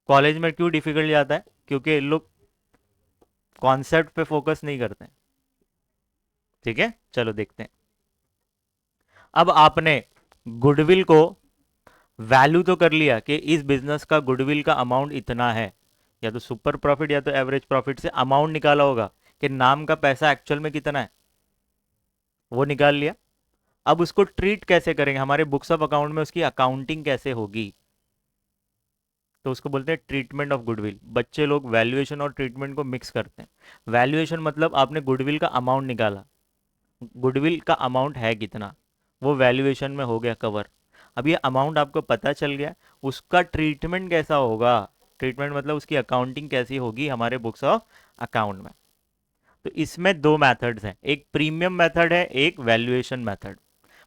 College में क्यों difficult जाता है? क्योंकि ये लोग कॉन्सेप्ट पे फोकस नहीं करते हैं। ठीक है, चलो देखते हैं। अब आपने गुडविल को वैल्यू तो कर लिया कि इस बिजनेस का गुडविल का अमाउंट इतना है, या तो सुपर प्रॉफिट या तो एवरेज प्रॉफिट से अमाउंट निकाला होगा कि नाम का पैसा एक्चुअल में कितना है, वो निकाल लिया। अब उसको ट्रीट कैसे करेंगे, हमारे बुक्स ऑफ अकाउंट में उसकी अकाउंटिंग कैसे होगी, तो उसको बोलते हैं ट्रीटमेंट ऑफ गुडविल। बच्चे लोग वैल्यूएशन और ट्रीटमेंट को मिक्स करते हैं। वैल्यूएशन मतलब आपने गुडविल का अमाउंट निकाला, गुडविल का अमाउंट है कितना, वो वैल्यूएशन में हो गया कवर। अब ये अमाउंट आपको पता चल गया, उसका ट्रीटमेंट कैसा होगा, ट्रीटमेंट मतलब उसकी अकाउंटिंग कैसी होगी हमारे बुक्स ऑफ अकाउंट में। तो इसमें दो मेथड्स हैं, एक प्रीमियम मेथड है, एक वैल्यूएशन मेथड।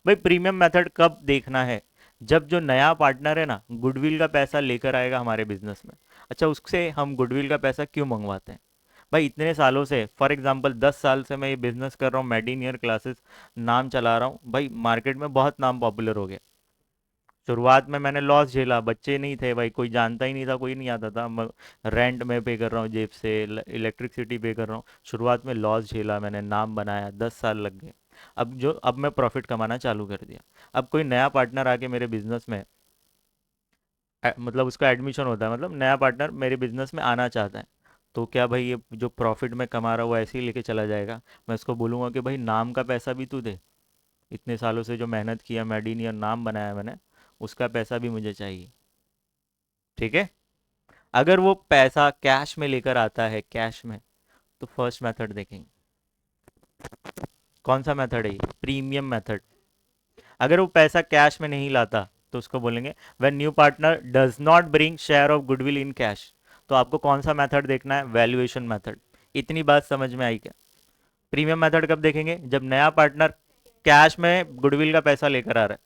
भाई प्रीमियम मेथड कब देखना है, जब जो नया पार्टनर है ना गुडविल का पैसा लेकर आएगा हमारे बिजनेस में। अच्छा, उससे हम गुडविल का पैसा क्यों मंगवाते हैं? भाई इतने सालों से, फॉर एग्जांपल 10 साल से मैं ये बिजनेस कर रहा हूँ, मेडिनियर क्लासेस नाम चला रहा हूँ भाई, मार्केट में बहुत नाम पॉपुलर हो गया। शुरुआत में मैंने लॉस झेला, बच्चे नहीं थे भाई, कोई जानता ही नहीं था, कोई नहीं आता था। रेंट में पे कर रहा हूँ जेब से, इलेक्ट्रिसिटी पे कर रहा हूँ। शुरुआत में लॉस झेला मैंने, नाम बनाया, 10 साल लग गए। अब मैं प्रॉफिट कमाना चालू कर दिया। अब कोई नया पार्टनर आके मेरे बिजनेस में मतलब उसका एडमिशन होता है, मतलब नया पार्टनर मेरे बिजनेस में आना चाहता है, तो क्या भाई ये जो प्रॉफिट में कमा रहा है वो ऐसे ही लेके चला जाएगा? मैं उसको बोलूँगा कि भाई नाम का पैसा भी तू दे, इतने सालों से जो मेहनत किया, मेडिनियर नाम बनाया मैंने, उसका पैसा भी मुझे चाहिए। ठीक है। अगर वो पैसा कैश में लेकर आता है, कैश में, तो फर्स्ट मेथड देखेंगे। कौन सा मेथड है ये? Premium method. अगर वो पैसा कैश में नहीं लाता तो उसको बोलेंगे when new partner does not bring share of goodwill in cash. तो आपको कौन सा मेथड देखना है? Valuation method. इतनी बात समझ में आई क्या? प्रीमियम मेथड कब देखेंगे? जब नया पार्टनर कैश में गुडविल का पैसा लेकर आ रहा है।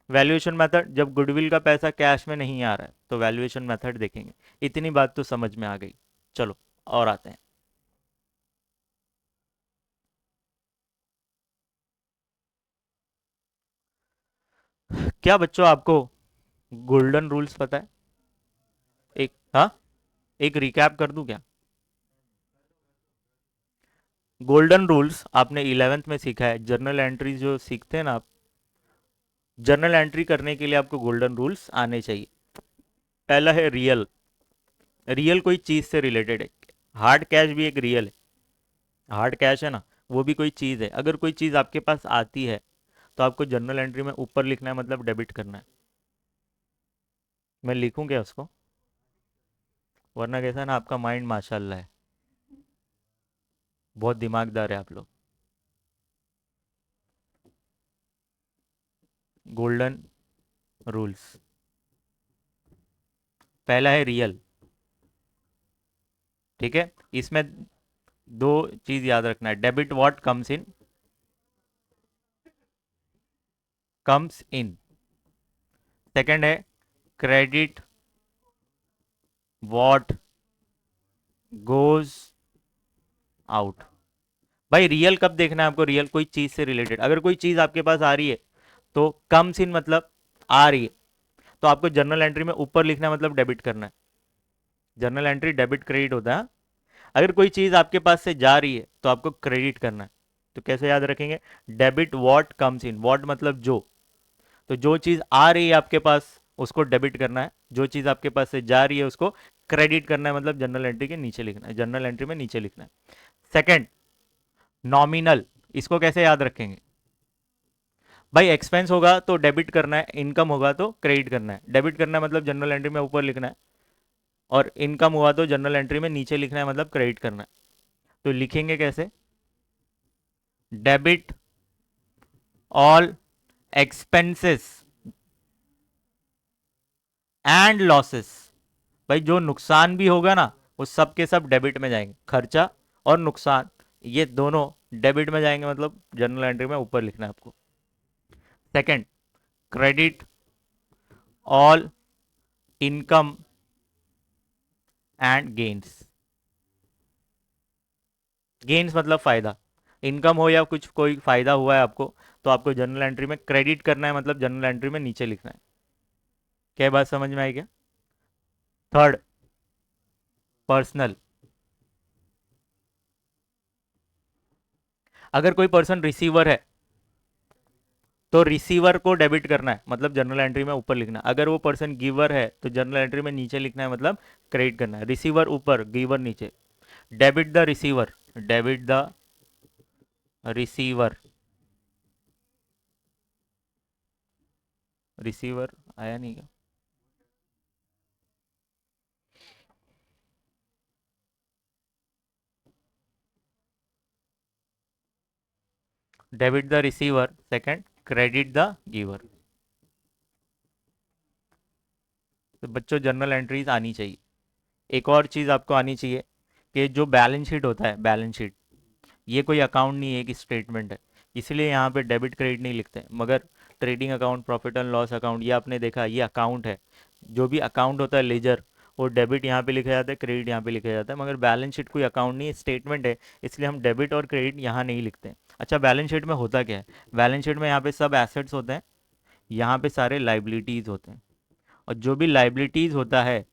वैल्यूएशन मेथड जब गुडविल का पैसा कैश में नहीं आ रहा है, तो वैल्यूएशन मेथड देखेंगे। इतनी बात तो समझ में आ गई। चलो और आते हैं। क्या बच्चों आपको गोल्डन रूल्स पता है? एक, हाँ, एक रिकैप कर दूं क्या? गोल्डन रूल्स आपने 11th में सीखा है, जर्नल एंट्री जो सीखते हैं ना आप, जर्नल एंट्री करने के लिए आपको गोल्डन रूल्स आने चाहिए। पहला है रियल। रियल कोई चीज से रिलेटेड है। हार्ड कैश भी एक रियल है। हार्ड कैश है ना, वो भी कोई चीज है। अगर कोई चीज आपके पास आती है तो आपको जर्नल एंट्री में ऊपर लिखना है, मतलब डेबिट करना है। मैं लिखूं क्या उसको? वरना कैसा है ना, आपका माइंड माशाल्लाह है, बहुत दिमागदार है आप लोग। गोल्डन रूल्स, पहला है रियल। ठीक है। इसमें दो चीज याद रखना है, debit what comes in. Second है क्रेडिट व्हाट गोज आउट। भाई रियल कब देखना है आपको? रियल कोई चीज से रिलेटेड, अगर कोई चीज आपके पास आ रही है तो कम्स इन मतलब आ रही है, तो आपको जर्नल एंट्री में ऊपर लिखना है, मतलब डेबिट करना है। जर्नल एंट्री डेबिट क्रेडिट होता है। अगर कोई चीज आपके पास से जा रही है तो आपको क्रेडिट करना है। तो कैसे याद रखेंगे? Debit what comes in, what मतलब जो, तो जो चीज आ रही है आपके पास उसको डेबिट करना है, जो चीज आपके पास से जा रही है उसको क्रेडिट करना है, मतलब जनरल एंट्री के नीचे लिखना है, जनरल एंट्री में नीचे लिखना है। Second, nominal. इसको कैसे याद रखेंगे? भाई एक्सपेंस होगा तो डेबिट करना है, इनकम होगा तो क्रेडिट करना है। डेबिट करना है मतलब जनरल एंट्री में ऊपर लिखना है, और इनकम हुआ तो जनरल एंट्री में नीचे लिखना है, मतलब क्रेडिट करना है। तो लिखेंगे कैसे? Debit all expenses and losses. भाई जो नुकसान भी होगा ना, वो सब के सब डेबिट में जाएंगे, खर्चा और नुकसान, ये दोनों डेबिट में जाएंगे, मतलब जनरल एंट्री में ऊपर लिखना है आपको। Second, credit all income and gains. Gains मतलब फायदा, इनकम हो या कुछ कोई फायदा हुआ है आपको, तो आपको जनरल एंट्री में क्रेडिट करना है, मतलब जनरल एंट्री में नीचे लिखना है। क्या बात समझ में आई क्या? Third, personal. अगर कोई पर्सन रिसीवर है तो रिसीवर को डेबिट करना है, मतलब जनरल एंट्री में ऊपर लिखना है। अगर वो पर्सन गिवर है तो जनरल एंट्री में नीचे लिखना है, मतलब क्रेडिट करना है। रिसीवर ऊपर, गिवर नीचे। Debit the receiver, debit the receiver. Receiver आया नहीं क्या? Debit the receiver, second credit the giver. तो बच्चों जनरल एंट्रीज आनी चाहिए। एक और चीज़ आपको आनी चाहिए कि जो बैलेंस शीट होता है, बैलेंस शीट, ये कोई अकाउंट नहीं है कि स्टेटमेंट है, इसलिए यहाँ पे डेबिट क्रेडिट नहीं लिखते हैं। मगर trading account, profit and loss account, ये आपने देखा, ये अकाउंट है। जो भी अकाउंट होता है लेजर, वो डेबिट यहाँ पे लिखा जाता है, क्रेडिट यहाँ पे लिखा जाता है। मगर बैलेंस शीट कोई अकाउंट नहीं है, स्टेटमेंट है, इसलिए हम डेबिट और क्रेडिट यहाँ नहीं लिखते हैं। अच्छा, बैलेंस शीट में होता क्या है? बैलेंस शीट में यहाँ पे सब एसेट्स होते हैं, यहाँ पे सारे लाइबिलिटीज होते हैं। और जो भी लाइबिलिटीज होता है,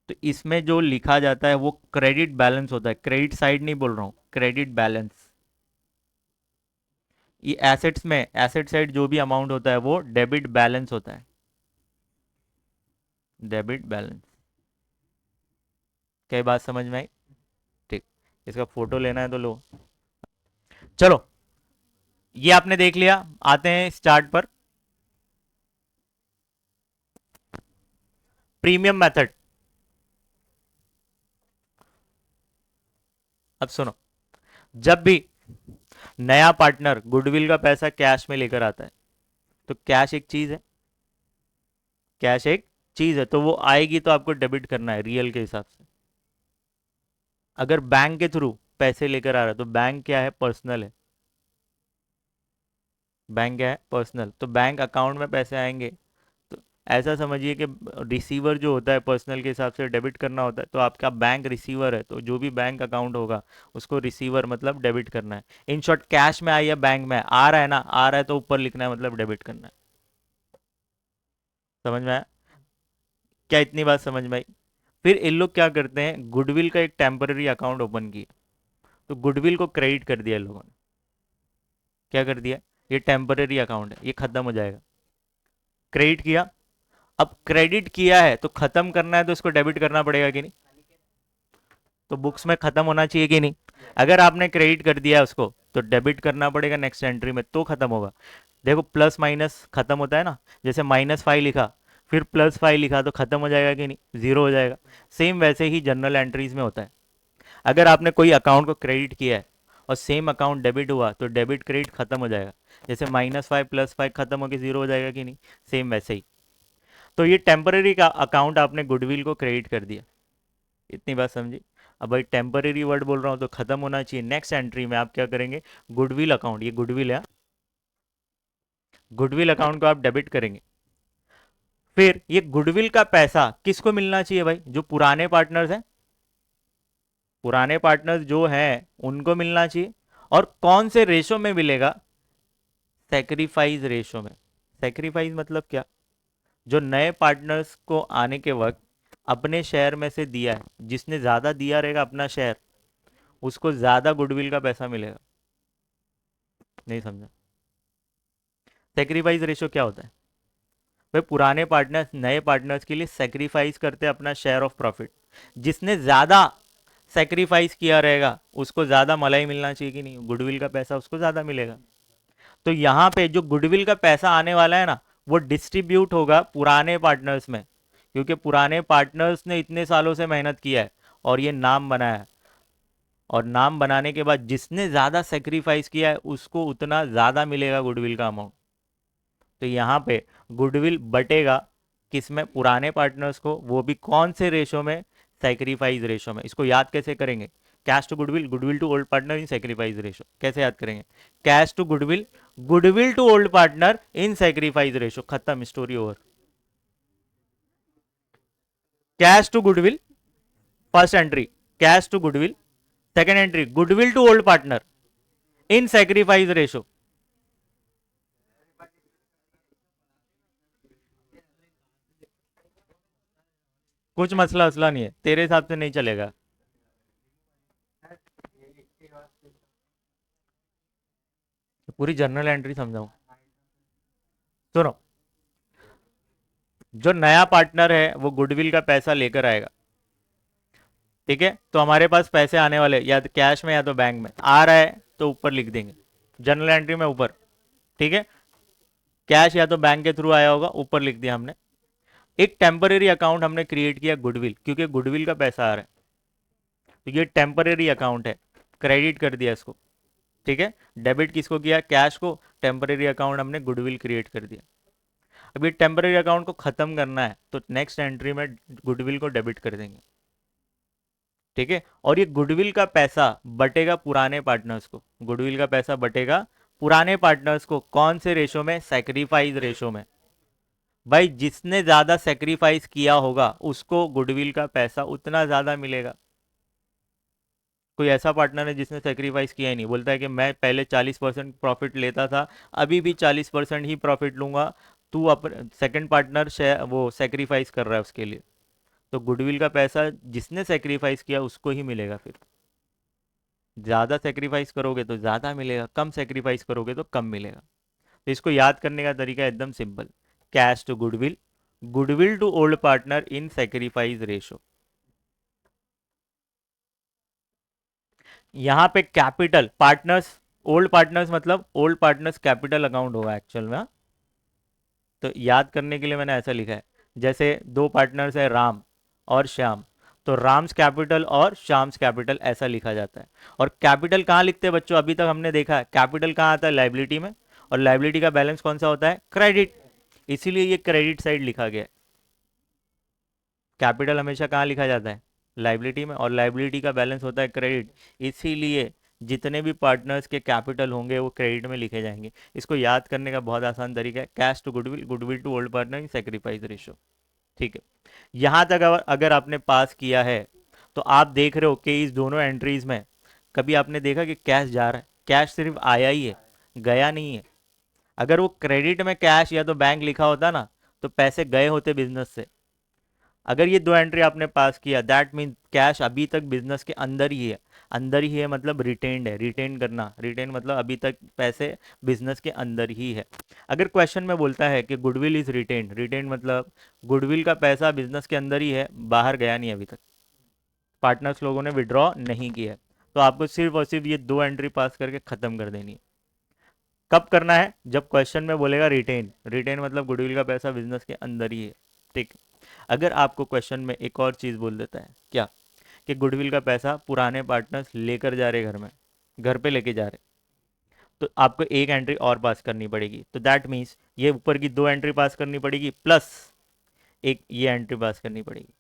तो इसमें जो लिखा जाता है वो क्रेडिट बैलेंस होता है। क्रेडिट साइड नहीं बोल रहा हूँ, क्रेडिट बैलेंस। ये एसेट्स में, एसेट साइड जो भी अमाउंट होता है वो डेबिट बैलेंस होता है, डेबिट बैलेंस। क्या बात समझ में आई? ठीक। इसका फोटो लेना है तो लो। चलो, ये आपने देख लिया। आते हैं इस चार्ट पर। Premium method. अब सुनो, जब भी नया पार्टनर गुडविल का पैसा कैश में लेकर आता है, तो कैश एक चीज है, कैश एक चीज है, तो वो आएगी तो आपको डेबिट करना है रियल के हिसाब से। अगर बैंक के थ्रू पैसे लेकर आ रहा है तो बैंक क्या है? पर्सनल है। बैंक क्या है? पर्सनल। तो बैंक अकाउंट में पैसे आएंगे, तो ऐसा समझिए कि रिसीवर जो होता है पर्सनल के हिसाब से डेबिट करना होता है, तो आपका बैंक रिसीवर है, तो जो भी बैंक अकाउंट होगा उसको रिसीवर मतलब डेबिट करना है। इन शॉर्ट, कैश में आया या बैंक में आ रहा है ना, आ रहा है तो ऊपर लिखना है, मतलब डेबिट करना है। समझ में आया? क्या इतनी बात समझ में आई? फिर इन लोग क्या करते हैं, गुडविल का एक टेम्पररी अकाउंट ओपन किया, तो गुडविल को क्रेडिट कर दिया इन लोगों ने। क्या कर दिया? ये टेम्पररी अकाउंट है, ये खत्म हो जाएगा। क्रेडिट किया। अब क्रेडिट किया है तो खत्म करना है, तो इसको डेबिट करना पड़ेगा कि नहीं? तो बुक्स में खत्म होना चाहिए कि नहीं? अगर आपने क्रेडिट कर दिया है उसको, तो डेबिट करना पड़ेगा नेक्स्ट एंट्री में, तो खत्म होगा। देखो, प्लस माइनस खत्म होता है ना, जैसे -5 लिखा, फिर +5 लिखा, तो खत्म हो जाएगा कि नहीं? जीरो हो जाएगा। सेम वैसे ही जनरल एंट्रीज में होता है। अगर आपने कोई अकाउंट को क्रेडिट किया है और सेम अकाउंट डेबिट हुआ, तो डेबिट क्रेडिट खत्म हो जाएगा। जैसे -5 +5 खत्म होकर जीरो हो जाएगा कि नहीं? सेम वैसे ही। तो ये टेम्पररी का अकाउंट आपने गुडविल को क्रेडिट कर दिया। इतनी बात समझी? अब भाई टेम्पररी वर्ड बोल रहा हूँ तो खत्म होना चाहिए। नेक्स्ट एंट्री में आप क्या करेंगे? गुडविल अकाउंट, ये गुडविल है, गुडविल अकाउंट को आप डेबिट करेंगे। फिर ये गुडविल का पैसा किसको मिलना चाहिए भाई? जो पुराने पार्टनर्स हैं, पुराने पार्टनर्स जो हैं उनको मिलना चाहिए। और कौन से रेशो में मिलेगा? सेक्रीफाइस रेशो में। सेक्रीफाइस मतलब क्या? जो नए पार्टनर्स को आने के वक्त अपने शेयर में से दिया है, जिसने ज्यादा दिया रहेगा अपना शेयर, उसको ज्यादा गुडविल का पैसा मिलेगा। नहीं समझा? सेक्रीफाइस रेशो क्या होता है? वे पुराने पार्टनर्स नए पार्टनर्स के लिए सेक्रीफाइस करते हैं अपना शेयर ऑफ प्रॉफिट। जिसने ज्यादा सेक्रीफाइस किया रहेगा उसको ज्यादा मलाई मिलना चाहिए कि नहीं? गुडविल का पैसा उसको ज्यादा मिलेगा। तो यहाँ पे जो गुडविल का पैसा आने वाला है ना, वो डिस्ट्रीब्यूट होगा पुराने पार्टनर्स में, क्योंकि पुराने पार्टनर्स ने इतने सालों से मेहनत किया है और ये नाम बनाया है। और नाम बनाने के बाद जिसने ज्यादा सेक्रीफाइस किया है उसको उतना ज्यादा मिलेगा गुडविल का अमाउंट। तो यहाँ पे गुडविल बटेगा किसमें? पुराने पार्टनर्स को, वो भी कौन से रेशो में? सेक्रीफाइस रेशो में। इसको याद कैसे करेंगे? Cash to goodwill, goodwill to old partner in sacrifice ratio. कैसे याद करेंगे? Cash to goodwill, goodwill to old partner in sacrifice ratio. खत्म, story over. Cash to goodwill, first entry cash to goodwill, second entry goodwill to old partner in sacrifice ratio. कुछ मसला असला नहीं है, तेरे हिसाब से नहीं चलेगा। पूरी जर्नल एंट्री समझाऊं? सुनो, जो नया पार्टनर है वो गुडविल का पैसा लेकर आएगा। ठीक है, तो हमारे पास पैसे आने वाले या तो कैश में या तो बैंक में आ रहा है, तो ऊपर लिख देंगे जनरल एंट्री में ऊपर। ठीक है, कैश या तो बैंक के थ्रू आया होगा, ऊपर लिख दिया हमने। एक टेम्पररी अकाउंट हमने क्रिएट किया गुडविल, क्योंकि गुडविल का पैसा आ रहा है, तो ये टेम्पररी अकाउंट है, क्रेडिट कर दिया इसको। ठीक है, डेबिट किसको किया? कैश को। टेम्पररी अकाउंट हमने गुडविल क्रिएट कर दिया। अब ये टेम्पररी अकाउंट को खत्म करना है, तो नेक्स्ट एंट्री में गुडविल को डेबिट कर देंगे। ठीक है, और ये गुडविल का पैसा बटेगा पुराने पार्टनर्स को। गुडविल का पैसा बटेगा पुराने पार्टनर्स को, कौन से रेशो में? सैक्रिफाइस रेशो में। भाई जिसने ज्यादा सेक्रीफाइस किया होगा उसको गुडविल का पैसा उतना ज्यादा मिलेगा। कोई ऐसा पार्टनर है जिसने सेक्रीफाइस किया ही नहीं, बोलता है कि मैं पहले 40% प्रॉफिट लेता था, अभी भी 40% ही प्रॉफिट लूंगा, तू अपन सेकंड पार्टनर वो सेक्रीफाइस कर रहा है उसके लिए, तो गुडविल का पैसा जिसने सेक्रीफाइस किया उसको ही मिलेगा फिर। ज़्यादा सेक्रीफाइस करोगे तो ज़्यादा मिलेगा, कम सेक्रीफाइस करोगे तो कम मिलेगा। तो इसको याद करने का तरीका एकदम simple. Cash to goodwill, goodwill to old partner in sacrifice ratio. यहाँ पे कैपिटल पार्टनर्स, ओल्ड पार्टनर्स मतलब ओल्ड पार्टनर्स कैपिटल अकाउंट होगा एक्चुअल में, हाँ? तो याद करने के लिए मैंने ऐसा लिखा है, जैसे दो पार्टनर्स है राम और श्याम, तो राम्स कैपिटल और श्याम्स कैपिटल ऐसा लिखा जाता है। और कैपिटल कहाँ लिखते हैं बच्चों? अभी तक हमने देखा है कैपिटल कहाँ आता है? लाइबिलिटी में। और लाइबिलिटी का बैलेंस कौन सा होता है? क्रेडिट। इसीलिए ये क्रेडिट साइड लिखा गया है। कैपिटल हमेशा कहाँ लिखा जाता है? लाइबिलिटी में, और लाइबिलिटी का बैलेंस होता है क्रेडिट। इसीलिए जितने भी पार्टनर्स के कैपिटल होंगे वो क्रेडिट में लिखे जाएंगे। इसको याद करने का बहुत आसान तरीका है, cash to goodwill, goodwill to old partner, sacrifice ratio. ठीक है, यहां तक अगर आपने पास किया है, तो आप देख रहे हो कि इस दोनों एंट्रीज में कभी आपने देखा कि कैश जा रहा है? कैश सिर्फ आया ही है, गया नहीं है। अगर वो क्रेडिट में कैश या तो बैंक लिखा होता ना, तो पैसे गए होते बिजनेस से। अगर ये दो एंट्री आपने पास किया, दैट मीन कैश अभी तक बिजनेस के अंदर ही है। अंदर ही है मतलब रिटेन्ड है, रिटेन करना, रिटेन मतलब अभी तक पैसे बिजनेस के अंदर ही है। अगर क्वेश्चन में बोलता है कि गुडविल इज रिटेन्ड, रिटेन्ड मतलब गुडविल का पैसा बिजनेस के अंदर ही है, बाहर गया नहीं अभी तक, पार्टनर्स लोगों ने विड्रॉ नहीं किया है, तो आपको सिर्फ और सिर्फ ये दो एंट्री पास करके खत्म कर देनी है। कब करना है? जब क्वेश्चन में बोलेगा रिटेन, रिटेन मतलब गुडविल का पैसा बिजनेस के अंदर ही है। ठीक। अगर आपको क्वेश्चन में एक और चीज बोल देता है, क्या? कि गुडविल का पैसा पुराने पार्टनर्स लेकर जा रहे घर में, घर पे लेके जा रहे, तो आपको एक एंट्री और पास करनी पड़ेगी। तो दैट मीन्स ये ऊपर की दो एंट्री पास करनी पड़ेगी, प्लस एक ये एंट्री पास करनी पड़ेगी।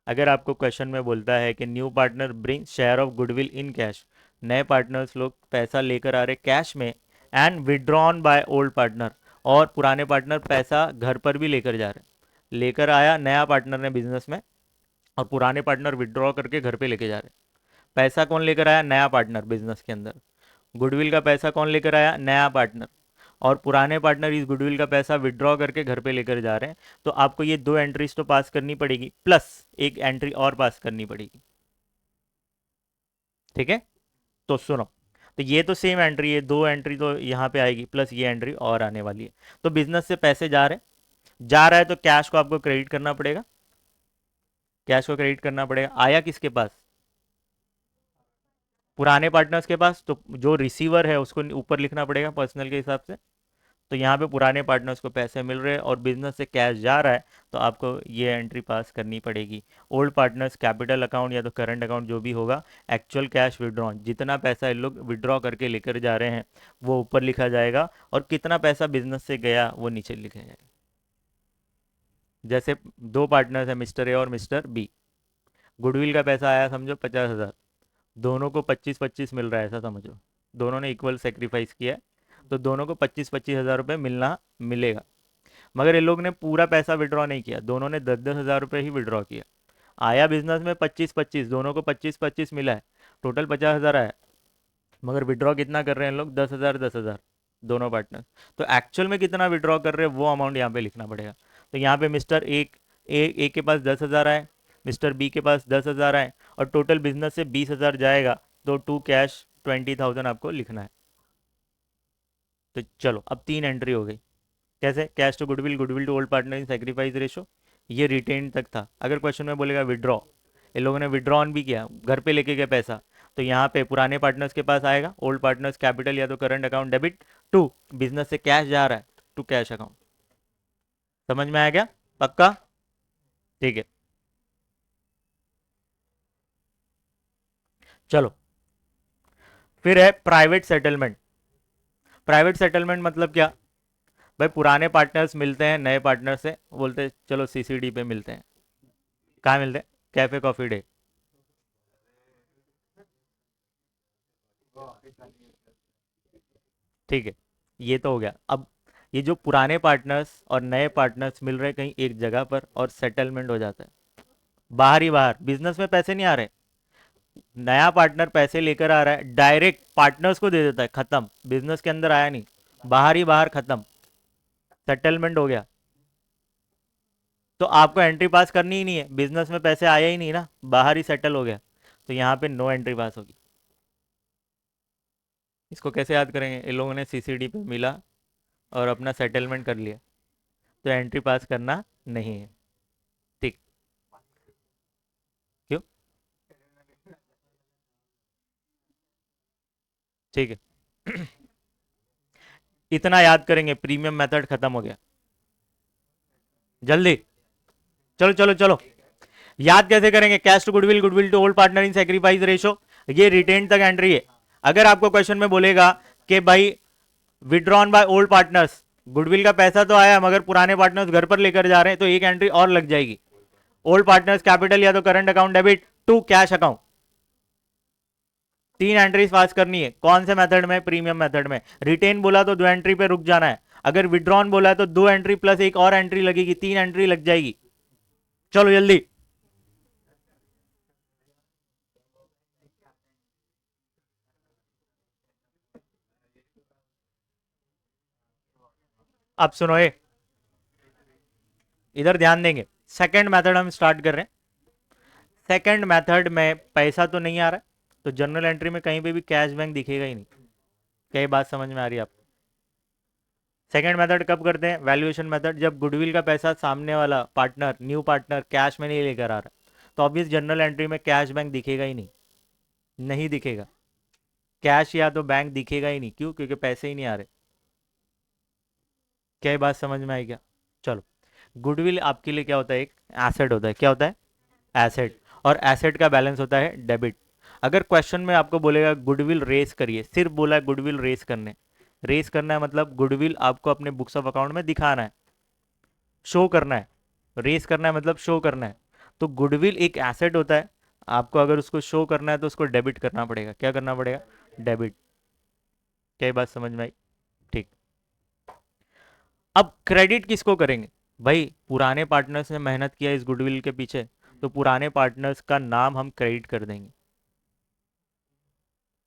अगर आपको क्वेश्चन में बोलता है कि new partner bring share of goodwill in cash, नए पार्टनर्स लोग पैसा लेकर आ रहे कैश में, and withdrawn by old partner, और पुराने पार्टनर पैसा घर पर भी लेकर जा रहे, लेकर आया नया पार्टनर ने बिजनेस में, और पुराने पार्टनर विड्रॉ करके घर पे लेके जा रहे। पैसा कौन लेकर आया? नया पार्टनर बिजनेस के अंदर। गुडविल का पैसा कौन लेकर आया? नया पार्टनर। और पुराने पार्टनर इस गुडविल का पैसा विड्रॉ करके घर पे लेकर जा रहे हैं, तो आपको ये दो एंट्रीज तो पास करनी पड़ेगी, प्लस एक एंट्री और पास करनी पड़ेगी। ठीक है, तो सुनो, तो ये तो सेम एंट्री है, दो एंट्री तो यहाँ पे आएगी, प्लस ये एंट्री और आने वाली है। तो बिजनेस से पैसे जा रहे हैं, जा रहा है तो कैश को आपको क्रेडिट करना पड़ेगा, कैश को क्रेडिट करना पड़ेगा। आया किसके पास? पुराने पार्टनर्स के पास, तो जो रिसीवर है उसको ऊपर लिखना पड़ेगा पर्सनल के हिसाब से। तो यहाँ पे पुराने पार्टनर्स को पैसे मिल रहे हैं और बिजनेस से कैश जा रहा है, तो आपको ये एंट्री पास करनी पड़ेगी। ओल्ड पार्टनर्स कैपिटल अकाउंट या तो करंट अकाउंट जो भी होगा, एक्चुअल कैश विड्रॉ, जितना पैसा ये लोग विड्रॉ करके लेकर जा रहे हैं वो ऊपर लिखा जाएगा, और कितना पैसा बिजनेस से गया वो नीचे लिखा जाएगा। जैसे दो पार्टनर्स हैं, मिस्टर ए और मिस्टर बी, गुडविल का पैसा आया समझो 50,000, दोनों को 25-25 मिल रहा है, ऐसा समझो, दोनों ने इक्वल सेक्रीफाइस किया है, तो दोनों को 25-25 हज़ार रुपये मिलना मिलेगा। मगर ये लोग ने पूरा पैसा विड्रॉ नहीं किया, दोनों ने 10-10 हज़ार रुपये ही विड्रॉ किया। आया बिजनेस में 25-25, दोनों को 25-25 मिला है, टोटल 50,000 आया, मगर विड्रॉ कितना कर रहे हैं लोग? 10,000 10,000, दोनों पार्टनर। तो एक्चुअल में कितना विड्रॉ कर रहे हैं वो अमाउंट यहाँ पे लिखना पड़ेगा। तो यहाँ पे मिस्टर ए के पास 10,000 आए, मिस्टर बी के पास 10,000 आए, और टोटल बिजनेस से 20,000 जाएगा, तो टू कैश 20,000 आपको लिखना है। तो चलो अब 3 एंट्री हो गई। कैसे? Cash to goodwill, goodwill to old partner in sacrifice ratio, ये रिटेन तक था। अगर क्वेश्चन में बोलेगा विड्रॉ, इन लोगों ने विड्रॉन भी किया, घर पे लेके गए पैसा, तो यहाँ पे पुराने पार्टनर्स के पास आएगा, ओल्ड पार्टनर्स कैपिटल या तो current account debit to business से कैश जा रहा है टू कैश अकाउंट। समझ में आया क्या? पक्का? ठीक है, चलो फिर है प्राइवेट सेटलमेंट। प्राइवेट सेटलमेंट मतलब क्या? भाई पुराने पार्टनर्स मिलते हैं नए पार्टनर से, बोलते हैं चलो सीसीडी पे मिलते हैं। कहाँ मिलते हैं? Cafe coffee day. ठीक है, ये तो हो गया। अब ये जो पुराने पार्टनर्स और नए पार्टनर्स मिल रहे हैं कहीं एक जगह पर और सेटलमेंट हो जाता है, बाहर ही बाहर, बिजनेस में पैसे नहीं आ रहे, नया पार्टनर पैसे लेकर आ रहा है, डायरेक्ट पार्टनर्स को दे देता है, खत्म, बिजनेस के अंदर आया नहीं, बाहर ही बाहर, खत्म, सेटलमेंट हो गया। तो आपको एंट्री पास करनी ही नहीं है, बिजनेस में पैसे आया ही नहीं ना, बाहर ही सेटल हो गया, तो यहाँ पे नो एंट्री पास होगी। इसको कैसे याद करेंगे? इन लोगों ने सीसीडी पे मिला और अपना सेटलमेंट कर लिया, तो एंट्री पास करना नहीं है। ठीक, क्यों? ठीक है। इतना याद करेंगे, प्रीमियम मेथड खत्म हो गया। जल्दी, चलो चलो चलो, याद कैसे करेंगे? Cash to goodwill, goodwill to old partner in sacrifice ratio, ये रिटेन तक एंट्री है। अगर आपको क्वेश्चन में बोलेगा कि भाई withdrawn by old partners, goodwill का पैसा तो आया मगर पुराने पार्टनर्स घर पर लेकर जा रहे हैं, तो एक एंट्री और लग जाएगी, ओल्ड पार्टनर्स कैपिटल या तो current account debit to cash account. 3 entries pass करनी है। कौन से मेथड में? प्रीमियम मेथड में। रिटेन बोला तो 2 एंट्री पे रुक जाना है, अगर विड्रॉन बोला है तो 2 एंट्री प्लस एक और एंट्री लगेगी, 3 एंट्री लग जाएगी। चलो जल्दी, अब सुनो, ये इधर ध्यान देंगे। सेकंड मेथड हम स्टार्ट कर रहे हैं। सेकंड मेथड में पैसा तो नहीं आ रहा है, तो जर्नल एंट्री में कहीं पे भी कैश बैंक दिखेगा ही नहीं। क्या ये बात समझ में आ रही है आपको? सेकंड मेथड कब करते हैं? वैल्यूएशन मेथड, जब गुडविल का पैसा सामने वाला पार्टनर, न्यू पार्टनर कैश में नहीं लेकर आ रहा, तो ऑब्वियस जर्नल एंट्री में कैश बैंक दिखेगा ही नहीं, नहीं दिखेगा, कैश या तो बैंक दिखेगा ही नहीं। क्यों? क्योंकि पैसे ही नहीं आ रहे। क्या ये बात समझ में आई क्या? चलो, गुडविल आपके लिए क्या होता है? एक एसेट होता है। क्या होता है? एसेट। और एसेट का बैलेंस होता है डेबिट। अगर क्वेश्चन में आपको बोलेगा गुडविल रेस करिए, सिर्फ बोला है गुडविल रेस करने, रेस करना है मतलब गुडविल आपको अपने बुक्स ऑफ अकाउंट में दिखाना है, शो करना है। रेस करना है मतलब शो करना है। तो गुडविल एक एसेट होता है, आपको अगर उसको शो करना है तो उसको डेबिट करना पड़ेगा। क्या करना पड़ेगा? डेबिट। क्या ये बात समझ में आई? ठीक। अब क्रेडिट किसको करेंगे? भाई पुराने पार्टनर्स ने मेहनत किया इस गुडविल के पीछे, तो पुराने पार्टनर्स का नाम हम क्रेडिट कर देंगे।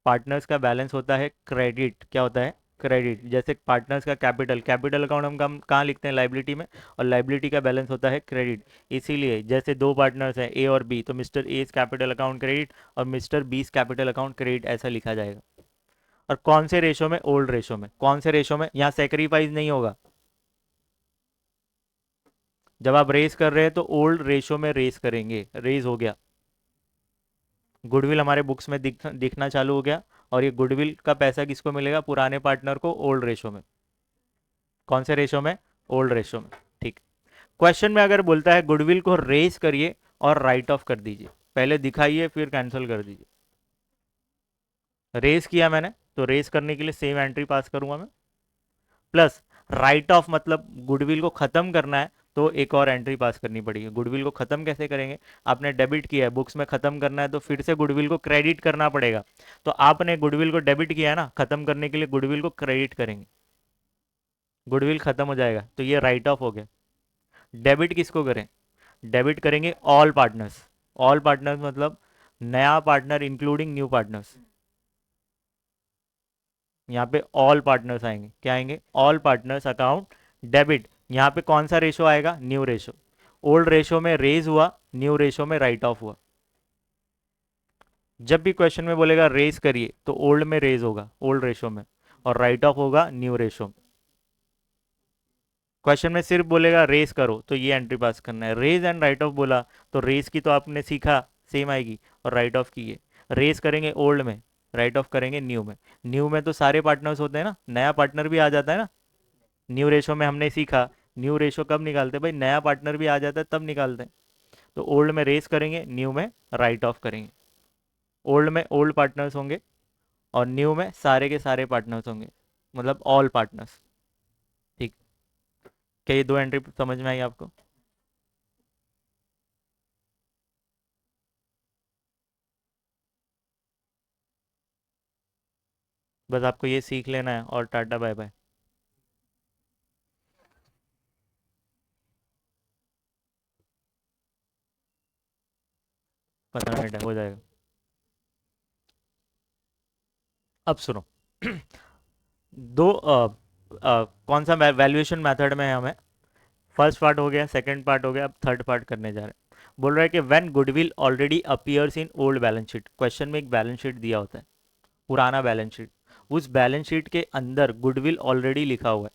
पार्टनर्स का बैलेंस होता है क्रेडिट। क्या होता है? क्रेडिट। जैसे पार्टनर्स का कैपिटल, कैपिटल अकाउंट हम कहाँ लिखते हैं? लाइबिलिटी में, और लाइबिलिटी का बैलेंस होता है क्रेडिट। इसीलिए जैसे दो पार्टनर्स हैं ए और बी, तो mister A capital account credit और mister B capital account credit, ऐसा लिखा जाएगा। और कौन से रेशो में? ओल्ड रेशो में। कौन से रेशो में? यहाँ सेक्रीफाइस नहीं होगा। जब आप रेस कर रहे हैं तो ओल्ड रेशो में रेस करेंगे। रेस हो गया, गुडविल हमारे बुक्स में दिखना चालू हो गया, और ये गुडविल का पैसा किसको मिलेगा? पुराने पार्टनर को, ओल्ड रेशो में। कौन से रेशो में? ओल्ड रेशो में। ठीक। क्वेश्चन में अगर बोलता है गुडविल को रेस करिए और राइट ऑफ कर दीजिए, पहले दिखाइए फिर कैंसिल कर दीजिए। रेस किया मैंने, तो रेस करने के लिए सेम एंट्री पास करूंगा मैं, प्लस राइट ऑफ मतलब गुडविल को खत्म करना है, तो एक और एंट्री पास करनी पड़ेगी। गुडविल को खत्म कैसे करेंगे? आपने डेबिट किया है, बुक्स में खत्म करना है, तो फिर से गुडविल को क्रेडिट करना पड़ेगा। तो आपने गुडविल को डेबिट किया है ना, खत्म करने के लिए गुडविल को क्रेडिट करेंगे, गुडविल खत्म हो जाएगा, तो ये राइट ऑफ हो गया। डेबिट किसको करें? डेबिट करेंगे ऑल पार्टनर्स। ऑल पार्टनर्स मतलब नया पार्टनर इंक्लूडिंग न्यू पार्टनर्स। यहाँ पे ऑल पार्टनर्स आएंगे। क्या आएंगे? ऑल पार्टनर्स अकाउंट डेबिट यहाँ पे कौन सा रेशो आएगा? New ratio. ओल्ड रेशो में रेज हुआ, न्यू रेशो में राइट ऑफ हुआ। जब भी क्वेश्चन में बोलेगा रेज करिए तो ओल्ड में रेज होगा, ओल्ड रेशो में, और राइट ऑफ होगा न्यू रेशो में। क्वेश्चन में सिर्फ बोलेगा रेस करो तो ये एंट्री पास करना है। रेज एंड राइट ऑफ बोला तो रेस की तो आपने सीखा सेम आएगी, और राइट ऑफ की है। रेस करेंगे ओल्ड में, राइट ऑफ करेंगे न्यू में। न्यू में तो सारे पार्टनर्स होते हैं ना, नया पार्टनर भी आ जाता है ना। न्यू रेशो में हमने सीखा न्यू रेशो कब निकालते हैं भाई, नया पार्टनर भी आ जाता है तब निकालते हैं। तो ओल्ड में रेस करेंगे, न्यू में राइट ऑफ करेंगे। ओल्ड में ओल्ड पार्टनर्स होंगे और न्यू में सारे के सारे पार्टनर्स होंगे, मतलब ऑल पार्टनर्स। ठीक। क्या ये दो एंट्री समझ में आई आपको? बस आपको ये सीख लेना है और टाटा बाय बाय। 15 मिनट है, हो जाएगा। अब सुनो। दो कौन सा वैल्यूएशन मेथड में है हमें? फर्स्ट पार्ट हो गया, सेकंड पार्ट हो गया, अब थर्ड पार्ट करने जा रहे हैं। बोल रहा है कि when goodwill already appears in old balance sheet. Question में एक बैलेंस शीट दिया होता है, पुराना बैलेंस शीट। उस बैलेंस शीट के अंदर गुडविल ऑलरेडी लिखा हुआ है।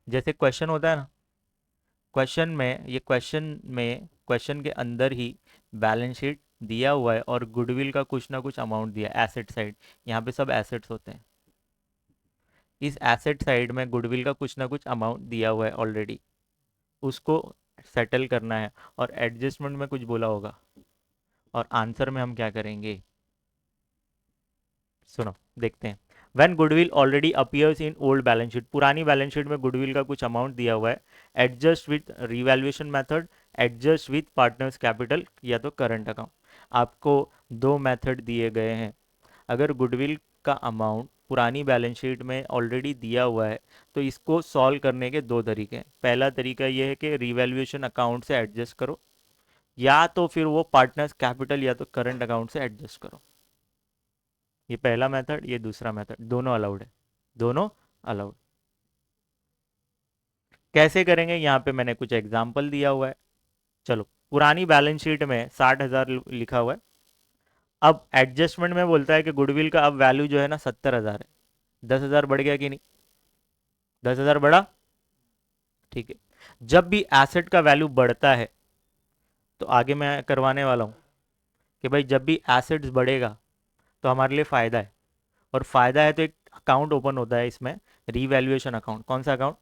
जैसे क्वेश्चन होता है ना, क्वेश्चन के अंदर ही बैलेंस शीट दिया हुआ है और गुडविल का कुछ ना कुछ अमाउंट दिया है, एसेट साइड। यहाँ पे सब एसेट्स होते हैं। इस एसेट साइड में गुडविल का कुछ ना कुछ अमाउंट दिया हुआ है ऑलरेडी, उसको सेटल करना है। और एडजस्टमेंट में कुछ बोला होगा, और आंसर में हम क्या करेंगे? सुनो, देखते हैं। When goodwill already appears in old balance sheet, पुरानी बैलेंस शीट में गुडविल का कुछ अमाउंट दिया हुआ है। Adjust with revaluation method, adjust with partners capital, या तो करंट अकाउंट। आपको दो मेथड दिए गए हैं। अगर गुडविल का अमाउंट पुरानी बैलेंस शीट में ऑलरेडी दिया हुआ है तो इसको सॉल्व करने के दो तरीके हैं। पहला तरीका यह है कि रिवैल्यूएशन अकाउंट से एडजस्ट करो, या तो फिर वो पार्टनर्स कैपिटल या तो करंट अकाउंट से एडजस्ट करो। ये पहला मेथड, ये दूसरा मेथड, दोनों अलाउड है, दोनों अलाउड। कैसे करेंगे? यहाँ पे मैंने कुछ एग्जाम्पल दिया हुआ है। चलो, पुरानी बैलेंस शीट में 60,000 लिखा हुआ है। अब एडजस्टमेंट में बोलता है कि गुडविल का अब वैल्यू जो है ना 70,000 है। 10,000 बढ़ गया कि नहीं? 10,000 बढ़ा। ठीक है। जब भी एसेट का वैल्यू बढ़ता है तो आगे मैं करवाने वाला हूँ कि भाई जब भी एसेट्स बढ़ेगा तो हमारे लिए फ़ायदा है। और फ़ायदा है तो एक अकाउंट ओपन होता है इसमें, रीवैल्यूएशन अकाउंट। कौन सा अकाउंट?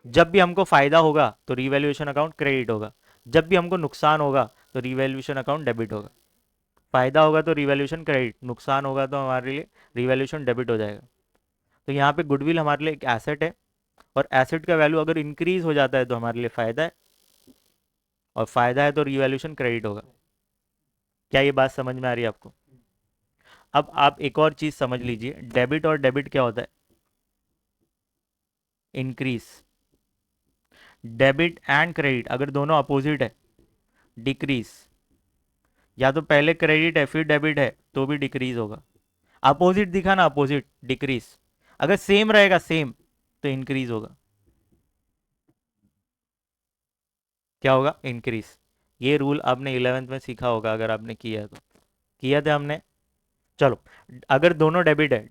जब भी हमको फ़ायदा होगा तो रीवैल्यूएशन अकाउंट क्रेडिट होगा, जब भी हमको नुकसान होगा तो रीवैल्यूएशन अकाउंट डेबिट होगा। फ़ायदा होगा तो रीवैल्यूएशन क्रेडिट, नुकसान होगा तो हमारे लिए रीवैल्यूएशन डेबिट हो जाएगा। तो यहाँ पे गुडविल हमारे लिए एक एसेट है, और एसेट का वैल्यू अगर इंक्रीज हो जाता है तो हमारे लिए फ़ायदा है, और फ़ायदा है तो रीवैल्यूएशन क्रेडिट होगा। क्या ये बात समझ में आ रही है आपको? अब आप एक और चीज़ समझ लीजिए, डेबिट और डेबिट क्या होता है? इंक्रीज। डेबिट एंड क्रेडिट अगर दोनों अपोजिट है, डिक्रीज। या तो पहले क्रेडिट है फिर डेबिट है तो भी डिक्रीज होगा। अपोजिट दिखा ना, अपोजिट, डिक्रीज। अगर सेम रहेगा, सेम, तो इंक्रीज होगा। क्या होगा? इंक्रीज। ये रूल आपने 11th में सीखा होगा, अगर आपने किया है तो। किया था हमने। चलो, अगर दोनों डेबिट है,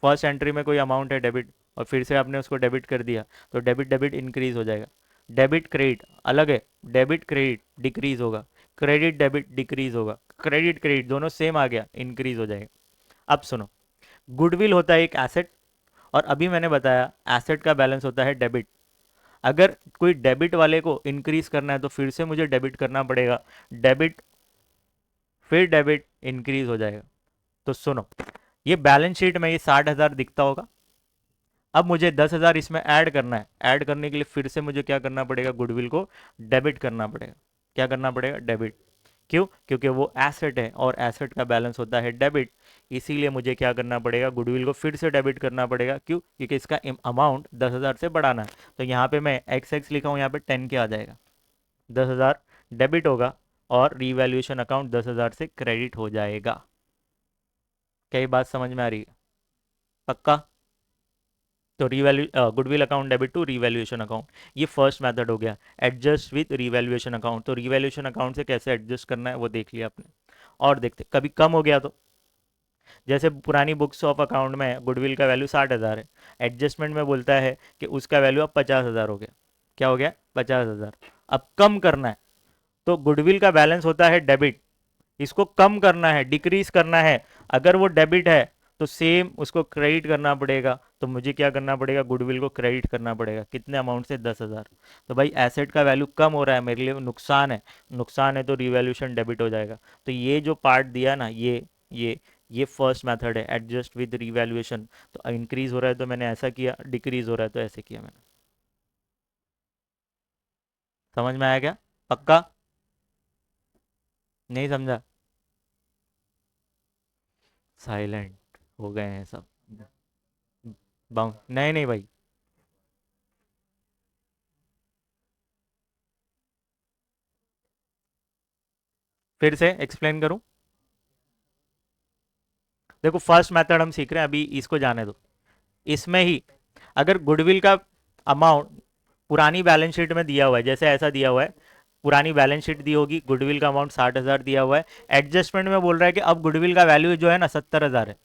फर्स्ट एंट्री में कोई अमाउंट है डेबिट, और फिर से आपने उसको डेबिट कर दिया, तो डेबिट डेबिट इंक्रीज हो जाएगा। डेबिट क्रेडिट अलग है, डेबिट क्रेडिट डिक्रीज होगा, क्रेडिट डेबिट डिक्रीज होगा, क्रेडिट क्रेडिट दोनों सेम आ गया, इंक्रीज हो जाएगा। अब सुनो, गुडविल होता है एक एसेट, और अभी मैंने बताया एसेट का बैलेंस होता है डेबिट। अगर कोई डेबिट वाले को इंक्रीज करना है तो फिर से मुझे डेबिट करना पड़ेगा, डेबिट फिर डेबिट इंक्रीज हो जाएगा। तो सुनो, ये बैलेंस शीट में ये 60,000 दिखता होगा। अब मुझे 10,000 इसमें ऐड करना है। ऐड करने के लिए फिर से मुझे क्या करना पड़ेगा? गुडविल को डेबिट करना पड़ेगा। क्या करना पड़ेगा? डेबिट। क्यों? क्योंकि वो एसेट है और एसेट का बैलेंस होता है डेबिट। इसीलिए मुझे क्या करना पड़ेगा? गुडविल को फिर से डेबिट करना पड़ेगा। क्यों? क्योंकि इसका अमाउंट 10,000 से बढ़ाना है। तो यहाँ पे मैं एक्स एक्स लिखा हूँ, यहाँ पे 10 के आ जाएगा। 10,000 डेबिट होगा और रीवैल्यूएशन अकाउंट 10,000 से क्रेडिट हो जाएगा। क्या ये बात समझ में आ रही है? पक्का? तो revalue goodwill account debit to revaluation account, ये फर्स्ट मेथड हो गया, एडजस्ट विद रीवैल्यूएशन अकाउंट। तो रीवैल्यूएशन अकाउंट से कैसे एडजस्ट करना है वो देख लिया आपने। और देखते कभी कम हो गया तो, जैसे पुरानी बुक्स ऑफ अकाउंट में गुडविल का वैल्यू 60,000 है, एडजस्टमेंट में बोलता है कि उसका वैल्यू अब 50,000 हो गया। क्या हो गया? 50,000। अब कम करना है, तो गुडविल का बैलेंस होता है डेबिट, इसको कम करना है, डिक्रीज करना है। अगर वो डेबिट है तो सेम उसको क्रेडिट करना पड़ेगा, तो मुझे क्या करना पड़ेगा? गुडविल को क्रेडिट करना पड़ेगा। कितने अमाउंट से? 10,000। तो भाई एसेट का वैल्यू कम हो रहा है, मेरे लिए नुकसान है, नुकसान है तो रिवैल्यूएशन डेबिट हो जाएगा। तो ये जो पार्ट दिया ना, ये फर्स्ट मेथड है, एडजस्ट विद रिवैल्यूएशन। तो इंक्रीज हो रहा है तो मैंने ऐसा किया, डिक्रीज हो रहा है तो ऐसे किया मैंने। समझ में आया क्या? पक्का? नहीं समझा? साइलेंट हो गए हैं सब। बाउंड नहीं नहीं भाई, फिर से एक्सप्लेन करूं? देखो फर्स्ट मेथड हम सीख रहे हैं, अभी इसको जाने दो। इसमें ही अगर गुडविल का अमाउंट पुरानी बैलेंस शीट में दिया हुआ है, जैसे ऐसा दिया हुआ है, पुरानी बैलेंस शीट दी होगी, गुडविल का अमाउंट 60,000 दिया हुआ है, एडजस्टमेंट में बोल रहा है कि अब गुडविल का वैल्यू जो है ना 70,000 है।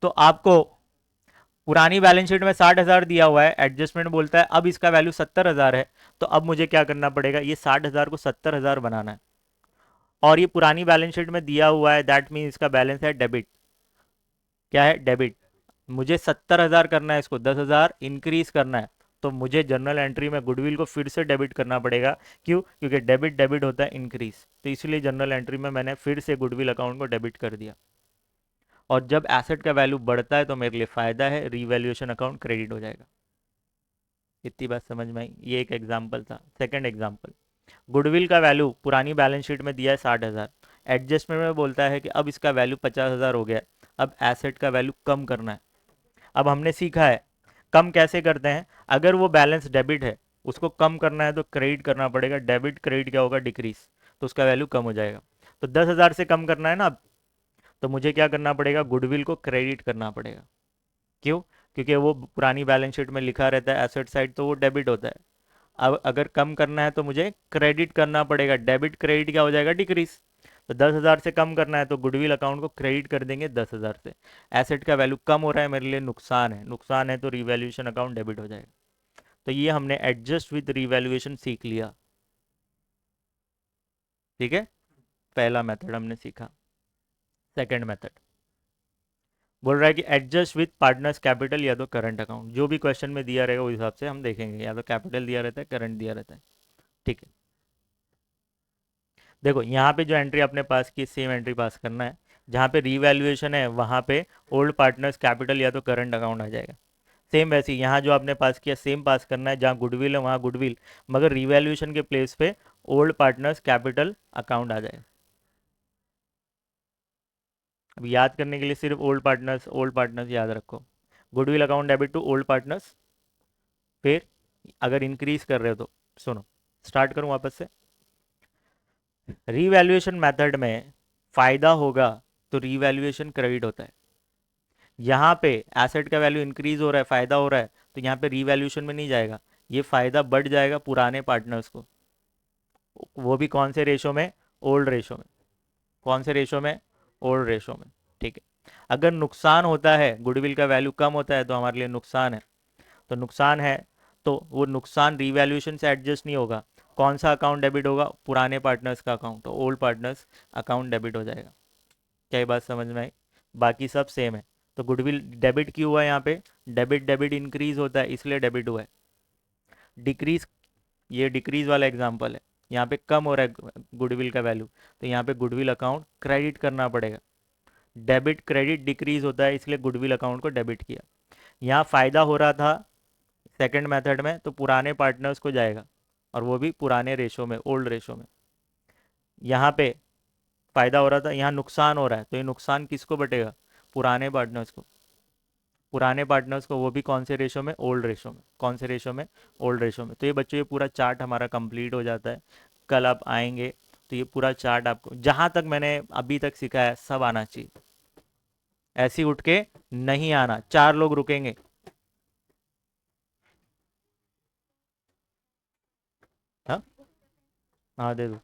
तो आपको पुरानी बैलेंस शीट में 60,000 दिया हुआ है, एडजस्टमेंट बोलता है अब इसका वैल्यू 70,000 है। तो अब मुझे क्या करना पड़ेगा? ये 60,000 को 70,000 बनाना है, और ये पुरानी बैलेंस शीट में दिया हुआ है, दैट मीन इसका बैलेंस है डेबिट। क्या है? डेबिट। मुझे 70,000 करना है, इसको 10,000 इंक्रीज करना है, तो मुझे जर्नल एंट्री में गुडविल को फिर से डेबिट करना पड़ेगा। क्यों? क्योंकि डेबिट डेबिट होता है इंक्रीज, तो इसलिए जर्नल एंट्री में मैंने फिर से गुडविल अकाउंट को डेबिट कर दिया। और जब एसेट का वैल्यू बढ़ता है तो मेरे लिए फायदा है, रीवैल्यूएशन अकाउंट क्रेडिट हो जाएगा। इतनी बात समझ में आई? ये एक एग्जाम्पल था। सेकेंड एग्जाम्पल, गुडविल का वैल्यू पुरानी बैलेंस शीट में दिया है 60,000, एडजस्टमेंट में बोलता है कि अब इसका वैल्यू 50,000 हो गया है, अब एसेट का वैल्यू कम करना है। अब हमने सीखा है कम कैसे करते हैं। अगर वो बैलेंस डेबिट है, उसको कम करना है तो क्रेडिट करना पड़ेगा, डेबिट क्रेडिट क्या होगा? डिक्रीज, तो उसका वैल्यू कम हो जाएगा। तो 10,000 से कम करना है ना अब, तो मुझे क्या करना पड़ेगा? गुडविल को क्रेडिट करना पड़ेगा। क्यों? क्योंकि वो पुरानी बैलेंस शीट में लिखा रहता है एसेट साइड, तो वो डेबिट होता है। अब अगर कम करना है तो मुझे क्रेडिट करना पड़ेगा, डेबिट क्रेडिट क्या हो जाएगा? डिक्रीज। तो 10,000 से कम करना है तो गुडविल अकाउंट को क्रेडिट कर देंगे 10,000 से। एसेट का वैल्यू कम हो रहा है, मेरे लिए नुकसान है, नुकसान है तो रिवैल्यूएशन अकाउंट डेबिट हो जाएगा। तो ये हमने एडजस्ट विद रिवैल्यूएशन सीख लिया। ठीक है, पहला मेथड हमने सीखा। सेकंड मेथड बोल रहा है कि एडजस्ट विद पार्टनर्स कैपिटल या तो करंट अकाउंट, जो भी क्वेश्चन में दिया रहेगा उस हिसाब से हम देखेंगे, या तो कैपिटल दिया रहता है, करंट दिया रहता है। ठीक है, देखो यहाँ पे जो एंट्री आपने पास की सेम एंट्री पास करना है, जहाँ पे रीवैल्यूएशन है वहाँ पे ओल्ड पार्टनर्स कैपिटल या तो करंट अकाउंट आ जाएगा। सेम वैसे ही यहाँ जो आपने पास किया सेम पास करना है, जहाँ गुडविल है वहाँ गुडविल, मगर रीवैल्यूएशन के प्लेस पे ओल्ड पार्टनर्स कैपिटल अकाउंट आ जाएगा। अब याद करने के लिए सिर्फ ओल्ड पार्टनर्स याद रखो। Goodwill account debit to old partners. फिर अगर इंक्रीज कर रहे हो तो सुनो, स्टार्ट करूँ वापस से। रीवैल्यूएशन मेथड में फायदा होगा तो रीवैल्यूएशन क्रेडिट होता है। यहाँ पे एसेट का वैल्यू इंक्रीज हो रहा है, फायदा हो रहा है, तो यहाँ पे रीवैल्यूएशन में नहीं जाएगा, ये फायदा बढ़ जाएगा पुराने पार्टनर्स को। वो भी कौन से रेशो में? ओल्ड रेशो में। कौन से रेशो में? ओल्ड रेशो में। ठीक है, अगर नुकसान होता है, गुडविल का वैल्यू कम होता है तो हमारे लिए नुकसान है। तो नुकसान है तो वो नुकसान रीवैल्यूएशन से एडजस्ट नहीं होगा। कौन सा अकाउंट डेबिट होगा? पुराने पार्टनर्स का अकाउंट, तो ओल्ड पार्टनर्स अकाउंट डेबिट हो जाएगा। क्या ये बात समझ में आई? बाकी सब सेम है। तो गुडविल डेबिट क्यों हुआ? यहाँ पे डेबिट डेबिट इंक्रीज होता है इसलिए डेबिट हुआ है। डिक्रीज, ये डिक्रीज वाला एग्जांपल है, यहाँ पे कम हो रहा है गुडविल का वैल्यू, तो यहाँ पे गुडविल अकाउंट क्रेडिट करना पड़ेगा। डेबिट क्रेडिट डिक्रीज होता है इसलिए गुडविल अकाउंट को डेबिट किया। यहाँ फायदा हो रहा था सेकंड मेथड में, तो पुराने पार्टनर्स को जाएगा, और वो भी पुराने रेशो में, ओल्ड रेशो में। यहाँ पे फायदा हो रहा था, यहाँ नुकसान हो रहा है, तो ये नुकसान किसको बटेगा? पुराने पार्टनर्स को। पुराने पार्टनर्स को वो भी कौन से रेशो में? ओल्ड रेशो में। कौन से रेशो में? ओल्ड रेशो में। तो ये बच्चों ये पूरा चार्ट हमारा कंप्लीट हो जाता है। कल आप आएंगे तो ये पूरा चार्ट आपको जहाँ तक मैंने अभी तक सिखाया है सब आना चाहिए। ऐसे ही उठ के नहीं आना, 4 लोग रुकेंगे, हाँ दे दो।